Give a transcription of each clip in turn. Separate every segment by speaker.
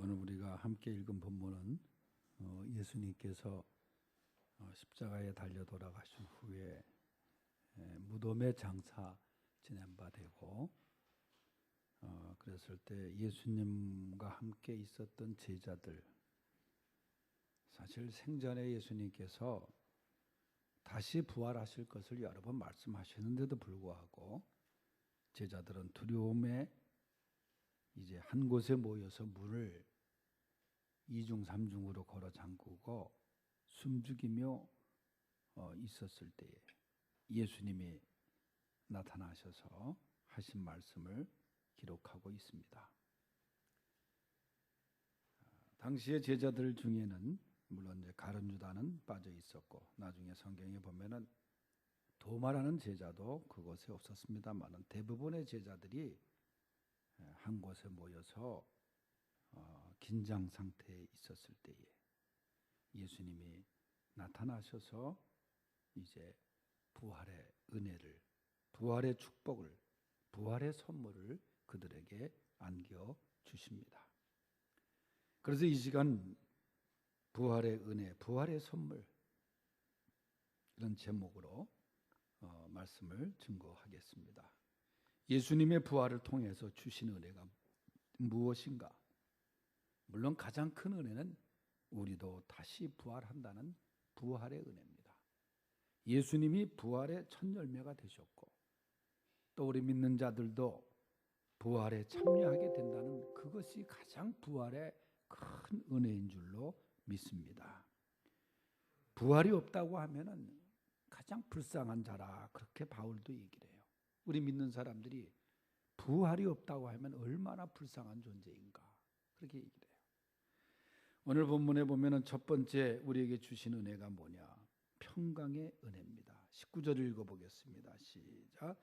Speaker 1: 오늘 우리가 함께 읽은 본문은 예수님께서 십자가에 달려 돌아가신 후에 무덤에 장사 지낸 바 되고 그랬을 때 예수님과 함께 있었던 제자들, 사실 생전에 예수님께서 다시 부활하실 것을 여러 번 말씀하시는데도 불구하고 제자들은 두려움에 이제 한 곳에 모여서 문을 이중 삼중으로 걸어 잠그고 숨죽이며 있었을 때에 예수님이 나타나셔서 하신 말씀을 기록하고 있습니다. 당시의 제자들 중에는 물론 이제 가룟 유다는 빠져 있었고 나중에 성경에 보면은 도마라는 제자도 그곳에 없었습니다만은 대부분의 제자들이 한 곳에 모여서 긴장 상태에 있었을 때에 예수님이 나타나셔서 이제 부활의 은혜를, 부활의 축복을, 부활의 선물을 그들에게 안겨 주십니다. 그래서 이 시간 부활의 은혜, 부활의 선물, 이런 제목으로 말씀을 증거하겠습니다. 예수님의 부활을 통해서 주신 은혜가 무엇인가? 물론 가장 큰 은혜는 우리도 다시 부활한다는 부활의 은혜입니다. 예수님이 부활의 첫 열매가 되셨고 또 우리 믿는 자들도 부활에 참여하게 된다는 그것이 가장 부활의 큰 은혜인 줄로 믿습니다. 부활이 없다고 하면은 가장 불쌍한 자라, 그렇게 바울도 얘기를 해요. 우리 믿는 사람들이 부활이 없다고 하면 얼마나 불쌍한 존재인가, 그렇게 얘기를 해요. 오늘 본문에 보면은 첫 번째 우리에게 주신 은혜가 뭐냐? 평강의 은혜입니다. 19절 읽어보겠습니다. 시작.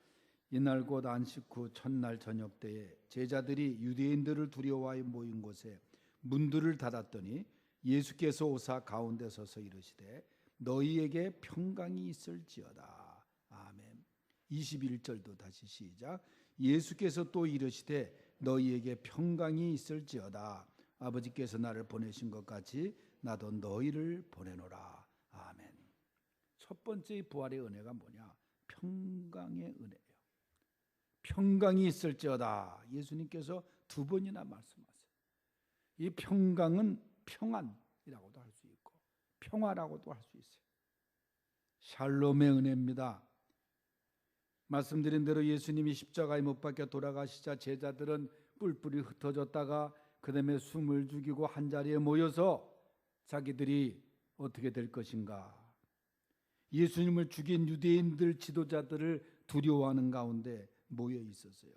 Speaker 1: 이날 곧 안식 후 첫날 저녁 때에 제자들이 유대인들을 두려워하여 모인 곳에 문들을 닫았더니 예수께서 오사 가운데 서서 이르시되 너희에게 평강이 있을지어다. 아멘. 21절도 다시 시작. 예수께서 또 이르시되 너희에게 평강이 있을지어다. 아버지께서 나를 보내신 것 같이 나도 너희를 보내노라. 아멘. 첫 번째 부활의 은혜가 뭐냐? 평강의 은혜예요. 평강이 있을지어다. 예수님께서 두 번이나 말씀하세요. 이 평강은 평안이라고도 할 수 있고 평화라고도 할 수 있어요. 샬롬의 은혜입니다. 말씀드린 대로 예수님이 십자가에 못 박혀 돌아가시자 제자들은 뿔뿔이 흩어졌다가 그 다음에 숨을 죽이고 한자리에 모여서 자기들이 어떻게 될 것인가, 예수님을 죽인 유대인들 지도자들을 두려워하는 가운데 모여 있었어요.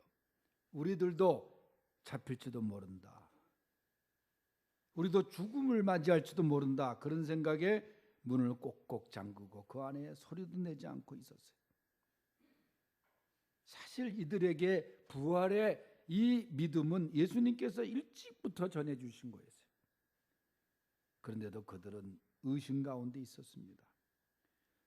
Speaker 1: 우리들도 잡힐지도 모른다, 우리도 죽음을 맞이할지도 모른다, 그런 생각에 문을 꼭꼭 잠그고 그 안에 소리도 내지 않고 있었어요. 사실 이들에게 부활의 이 믿음은 예수님께서 일찍부터 전해주신 거였어요. 그런데도 그들은 의심 가운데 있었습니다.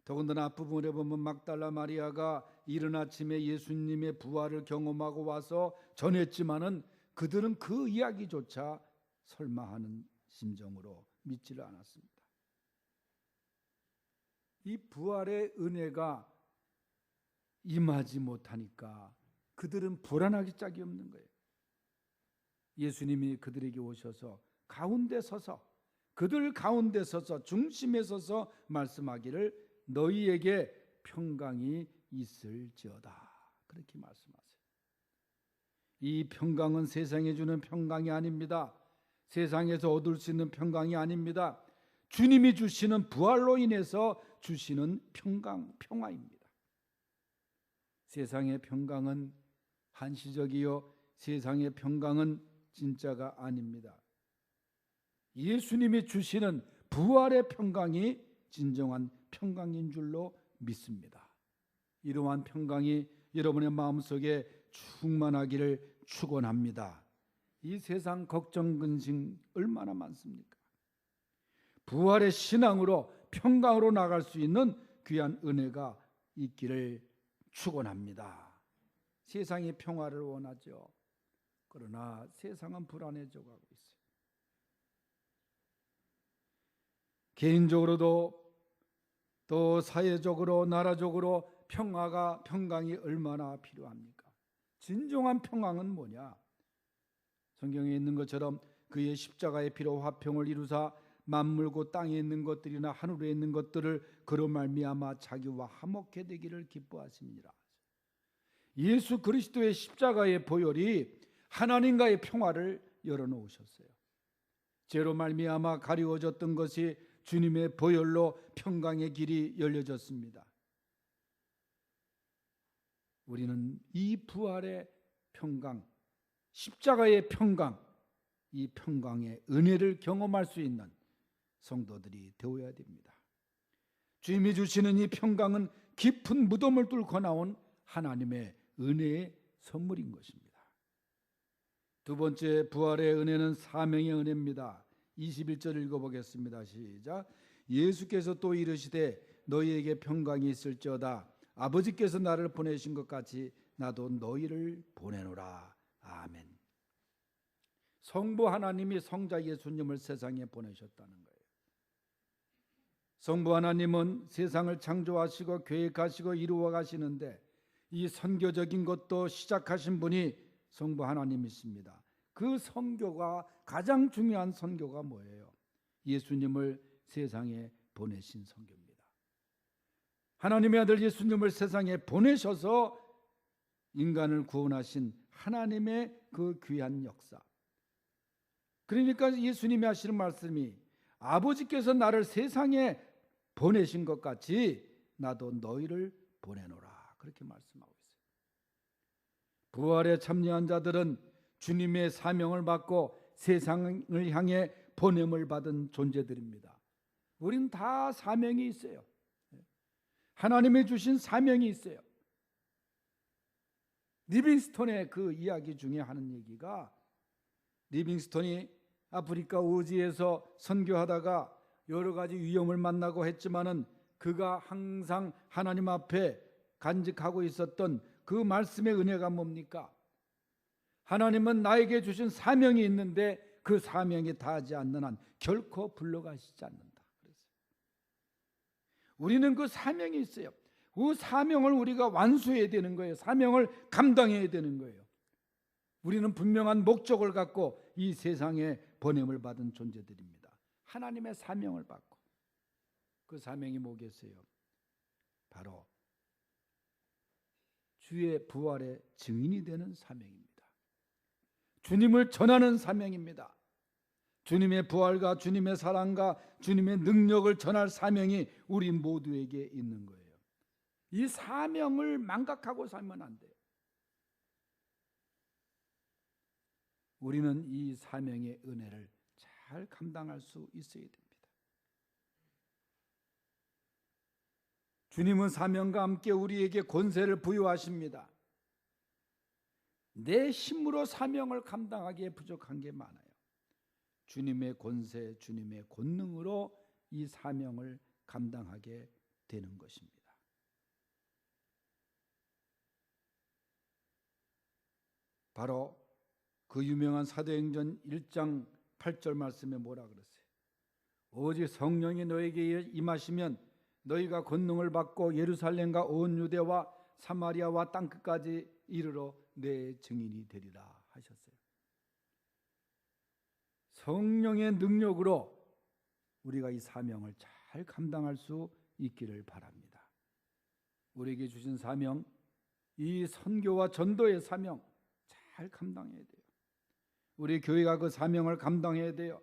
Speaker 1: 더군다나 앞부분에 보면 막달라 마리아가 이른 아침에 예수님의 부활을 경험하고 와서 전했지만은 그들은 그 이야기조차 설마 하는 심정으로 믿지를 않았습니다. 이 부활의 은혜가 임하지 못하니까 그들은 불안하기 짝이 없는 거예요. 예수님이 그들에게 오셔서 가운데 서서, 그들 가운데 서서 중심에 서서 말씀하기를 너희에게 평강이 있을지어다, 그렇게 말씀하세요. 이 평강은 세상에 주는 평강이 아닙니다. 세상에서 얻을 수 있는 평강이 아닙니다. 주님이 주시는 부활로 인해서 주시는 평강, 평화입니다. 세상의 평강은 한시적이요 세상의 평강은 진짜가 아닙니다. 예수님이 주시는 부활의 평강이 진정한 평강인 줄로 믿습니다. 이러한 평강이 여러분의 마음속에 충만하기를 축원합니다. 이 세상 걱정 근심 얼마나 많습니까? 부활의 신앙으로 평강으로 나갈 수 있는 귀한 은혜가 있기를 축원합니다. 세상이 평화를 원하죠. 그러나 세상은 불안해져 가고 있어요. 개인적으로도 또 사회적으로 나라적으로 평강이 얼마나 필요합니까? 진정한 평강은 뭐냐? 성경에 있는 것처럼 그의 십자가의 피로 화평을 이루사 만물고 땅에 있는 것들이나 하늘에 있는 것들을 그로 말미암아 자기와 화목해 되기를 기뻐하심이니라. 예수 그리스도의 십자가의 보혈이 하나님과의 평화를 열어놓으셨어요. 죄로 말미암아 가리워졌던 것이 주님의 보혈로 평강의 길이 열려졌습니다. 우리는 이 부활의 평강, 십자가의 평강, 이 평강의 은혜를 경험할 수 있는 성도들이 되어야 됩니다. 주님이 주시는 이 평강은 깊은 무덤을 뚫고 나온 하나님의 은혜의 선물인 것입니다. 두 번째 부활의 은혜는 사명의 은혜입니다. 21절 읽어보겠습니다. 시작. 예수께서 또 이르시되 너희에게 평강이 있을지어다. 아버지께서 나를 보내신 것 같이 나도 너희를 보내노라. 아멘. 성부 하나님이 성자 예수님을 세상에 보내셨다는 거예요. 성부 하나님은 세상을 창조하시고 계획하시고 이루어 가시는데 이 선교적인 것도 시작하신 분이 성부 하나님이십니다. 그 선교가 가장 중요한 선교가 뭐예요? 예수님을 세상에 보내신 선교입니다. 하나님의 아들 예수님을 세상에 보내셔서 인간을 구원하신 하나님의 그 귀한 역사. 그러니까 예수님이 하시는 말씀이 아버지께서 나를 세상에 보내신 것 같이 나도 너희를 보내노라. 그렇게 말씀하고 있어요. 부활에 참여한 자들은 주님의 사명을 받고 세상을 향해 보냄을 받은 존재들입니다. 우린 다 사명이 있어요. 하나님이 주신 사명이 있어요. 리빙스톤의 그 이야기 중에 하는 얘기가, 리빙스톤이 아프리카 오지에서 선교하다가 여러 가지 위험을 만나고 했지만은 그가 항상 하나님 앞에 간직하고 있었던 그 말씀의 은혜가 뭡니까? 하나님은 나에게 주신 사명이 있는데 그 사명이 다하지 않는 한 결코 불러가시지 않는다. 그랬어요. 우리는 그 사명이 있어요. 그 사명을 우리가 완수해야 되는 거예요. 사명을 감당해야 되는 거예요. 우리는 분명한 목적을 갖고 이 세상에 보냄을 받은 존재들입니다. 하나님의 사명을 받고, 그 사명이 뭐겠어요? 바로 주의 부활의 증인이 되는 사명입니다. 주님을 전하는 사명입니다. 주님의 부활과 주님의 사랑과 주님의 능력을 전할 사명이 우리 모두에게 있는 거예요. 이 사명을 망각하고 살면 안 돼요. 우리는 이 사명의 은혜를 잘 감당할 수 있어야 됩니다. 주님은 사명과 함께 우리에게 권세를 부여하십니다. 내 힘으로 사명을 감당하기에 부족한 게 많아요. 주님의 권세, 주님의 권능으로 이 사명을 감당하게 되는 것입니다. 바로 그 유명한 사도행전 1장 8절 말씀에 뭐라 그랬어요? 오직 성령이 너에게 임하시면 너희가 권능을 받고 예루살렘과 온 유대와 사마리아와 땅끝까지 이르러 내 증인이 되리라 하셨어요. 성령의 능력으로 우리가 이 사명을 잘 감당할 수 있기를 바랍니다. 우리에게 주신 사명, 이 선교와 전도의 사명 잘 감당해야 돼요. 우리 교회가 그 사명을 감당해야 돼요.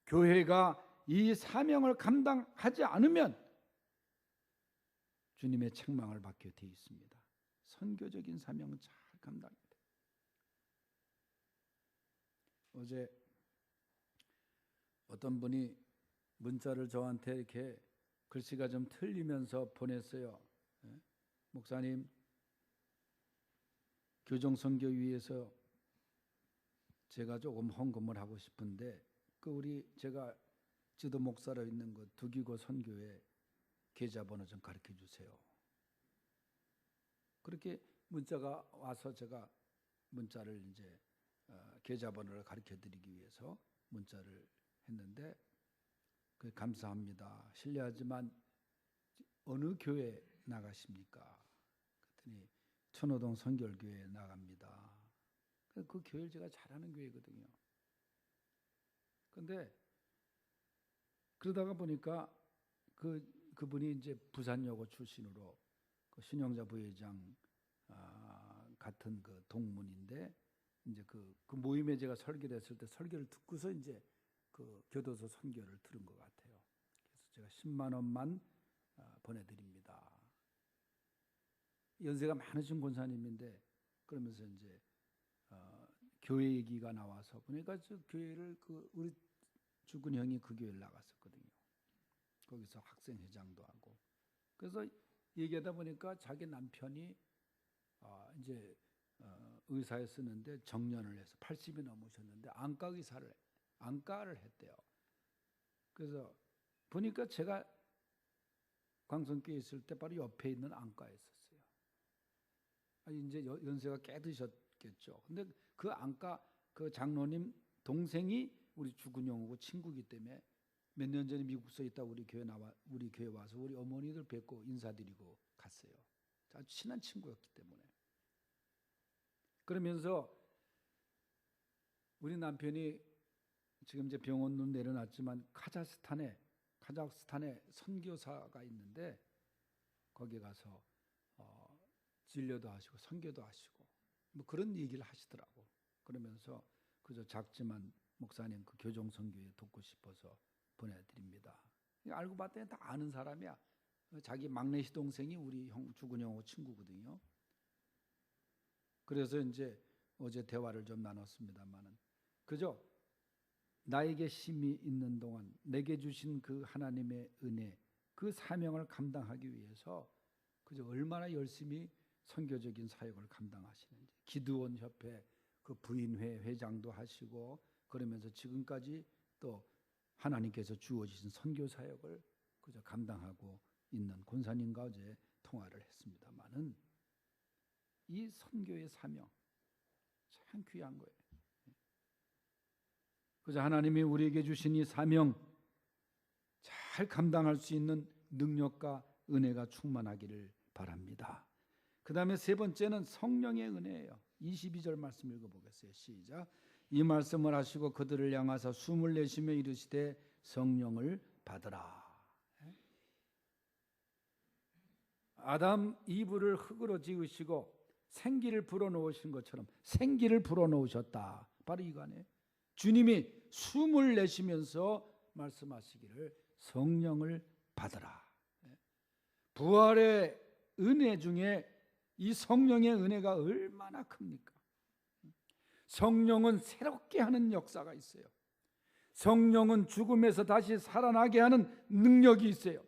Speaker 1: 교회가 이 사명을 감당하지 않으면 주님의 책망을 받게 되어 있습니다. 선교적인 사명은 잘 감당해야 돼요. 어제 어떤 분이 문자를 저한테 이렇게 글씨가 좀 틀리면서 보냈어요. 목사님, 교정선교위에서 제가 조금 헌금을 하고 싶은데 제가 지도 목사로 있는 그 두기고 선교회 계좌번호 좀 가르쳐 주세요. 그렇게 문자가 와서 제가 문자를 이제 계좌번호를 가르쳐 드리기 위해서 문자를 했는데 감사합니다. 실례하지만 어느 교회 나가십니까? 그랬더니 천호동 선결교회에 나갑니다. 그 교회를 제가 잘하는 교회거든요. 근데 그러다가 보니까 그분이 이제 부산여고 출신으로 그 신영자 부회장 같은 그 동문인데, 이제 그 모임에 제가 설교를 했을 때 설교를 듣고서 이제 그 교도소 선교를 들은 것 같아요. 그래서 제가 10만 원만 보내드립니다. 연세가 많으신 권사님인데, 그러면서 이제 교회 얘기가 나와서 보니까 저 교회를 우리 주근 형이 그 교회를 나갔었거든요. 거기서 학생회장도 하고. 그래서 얘기하다 보니까 자기 남편이 이제 의사에 쓰는데 정년을 해서 80이 넘으셨는데 안과를 했대요. 그래서 보니까 제가 광성교회에 있을 때 바로 옆에 있는 안과에 있었어요. 이제 연세가 꽤 드셨겠죠. 근데 그 안과 그 장로님 동생이 우리 주근영하고 친구기 때문에 몇 년 전에 미국서 있다 우리 교회 와서 우리 어머니들 뵙고 인사드리고 갔어요. 아주 친한 친구였기 때문에. 그러면서 우리 남편이 지금 이제 병원으로 내려놨지만 카자흐스탄에 선교사가 있는데 거기 가서 진료도 하시고 선교도 하시고 뭐 그런 얘기를 하시더라고. 그러면서 그저 작지만 목사님 그 교정 선교에 돕고 싶어서 보내드립니다. 알고 봤더니 다 아는 사람이야. 자기 막내 시동생이 우리 형 주근형하고 친구거든요. 그래서 이제 어제 대화를 좀 나눴습니다만은 그저 나에게 힘이 있는 동안 내게 주신 그 하나님의 은혜, 그 사명을 감당하기 위해서 그저 얼마나 열심히 선교적인 사역을 감당하시는지. 기드온 협회 그 부인회 회장도 하시고 그러면서 지금까지 또 하나님께서 주어지신 선교 사역을 그저 감당하고 있는 권사님과 어제 통화를 했습니다만은 이 선교의 사명 참 귀한 거예요. 그저 하나님이 우리에게 주신 이 사명 잘 감당할 수 있는 능력과 은혜가 충만하기를 바랍니다. 그 다음에 세 번째는 성령의 은혜예요. 22절 말씀 읽어보겠어요. 시작. 이 말씀을 하시고 그들을 향하사 숨을 내쉬며 이르시되 성령을 받으라. 아담 이브를 흙으로 지으시고 생기를 불어넣으신 것처럼 생기를 불어넣으셨다. 바로 이거네. 주님이 숨을 내쉬면서 말씀하시기를 성령을 받으라. 부활의 은혜 중에 이 성령의 은혜가 얼마나 큽니까? 성령은 새롭게 하는 역사가 있어요. 성령은 죽음에서 다시 살아나게 하는 능력이 있어요.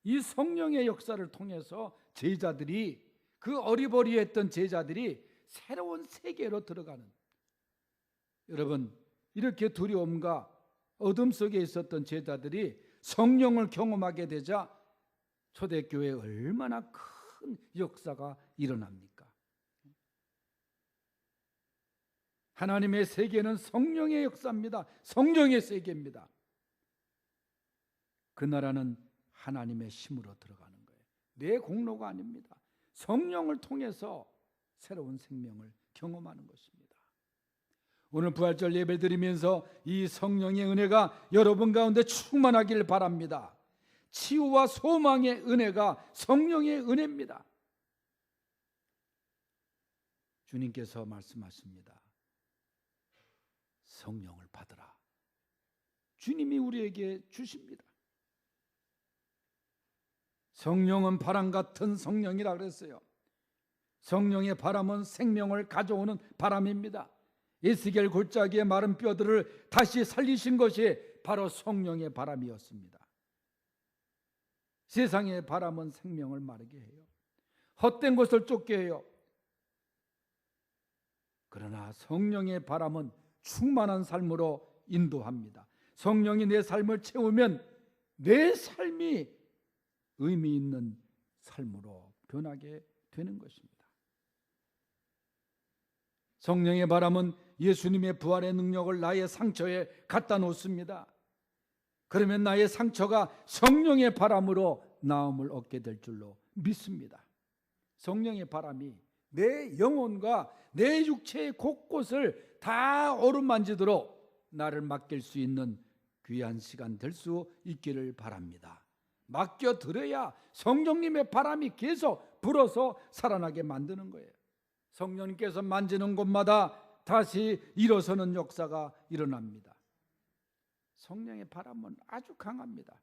Speaker 1: 이 성령의 역사를 통해서 제자들이 그 어리버리했던 제자들이 새로운 세계로 들어가는, 여러분 이렇게 두려움과 어둠 속에 있었던 제자들이 성령을 경험하게 되자 초대교회에 얼마나 큰 역사가 일어납니까? 하나님의 세계는 성령의 역사입니다. 성령의 세계입니다. 그 나라는 하나님의 힘으로 들어가는 거예요. 내 공로가 아닙니다. 성령을 통해서 새로운 생명을 경험하는 것입니다. 오늘 부활절 예배 드리면서 이 성령의 은혜가 여러분 가운데 충만하길 바랍니다. 치유와 소망의 은혜가 성령의 은혜입니다. 주님께서 말씀하십니다. 성령을 받으라. 주님이 우리에게 주십니다. 성령은 바람 같은 성령이라 그랬어요. 성령의 바람은 생명을 가져오는 바람입니다. 에스겔 골짜기의 마른 뼈들을 다시 살리신 것이 바로 성령의 바람이었습니다. 세상의 바람은 생명을 마르게 해요. 헛된 것을 쫓게 해요. 그러나 성령의 바람은 충만한 삶으로 인도합니다. 성령이 내 삶을 채우면 내 삶이 의미 있는 삶으로 변하게 되는 것입니다. 성령의 바람은 예수님의 부활의 능력을 나의 상처에 갖다 놓습니다. 그러면 나의 상처가 성령의 바람으로 나음을 얻게 될 줄로 믿습니다. 성령의 바람이 내 영혼과 내 육체의 곳곳을 다 어루만지도록 나를 맡길 수 있는 귀한 시간 될 수 있기를 바랍니다. 맡겨드려야 성령님의 바람이 계속 불어서 살아나게 만드는 거예요. 성령님께서 만지는 곳마다 다시 일어서는 역사가 일어납니다. 성령의 바람은 아주 강합니다.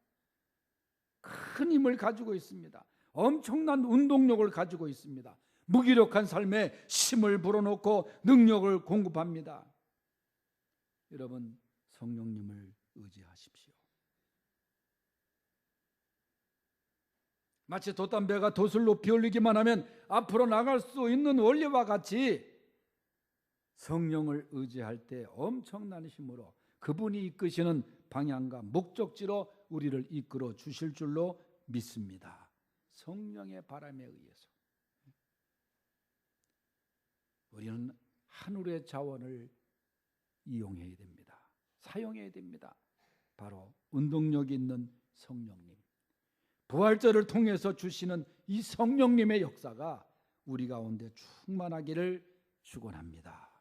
Speaker 1: 큰 힘을 가지고 있습니다. 엄청난 운동력을 가지고 있습니다. 무기력한 삶에 힘을 불어넣고 능력을 공급합니다. 여러분, 성령님을 의지하십시오. 마치 돛담배가 돛을 높이 올리기만 하면 앞으로 나갈 수 있는 원리와 같이 성령을 의지할 때 엄청난 힘으로 그분이 이끄시는 방향과 목적지로 우리를 이끌어 주실 줄로 믿습니다. 성령의 바람에 의해서 우리는 하늘의 자원을 이용해야 됩니다. 사용해야 됩니다. 바로 운동력 있는 성령님, 부활절을 통해서 주시는 이 성령님의 역사가 우리 가운데 충만하기를 축원합니다.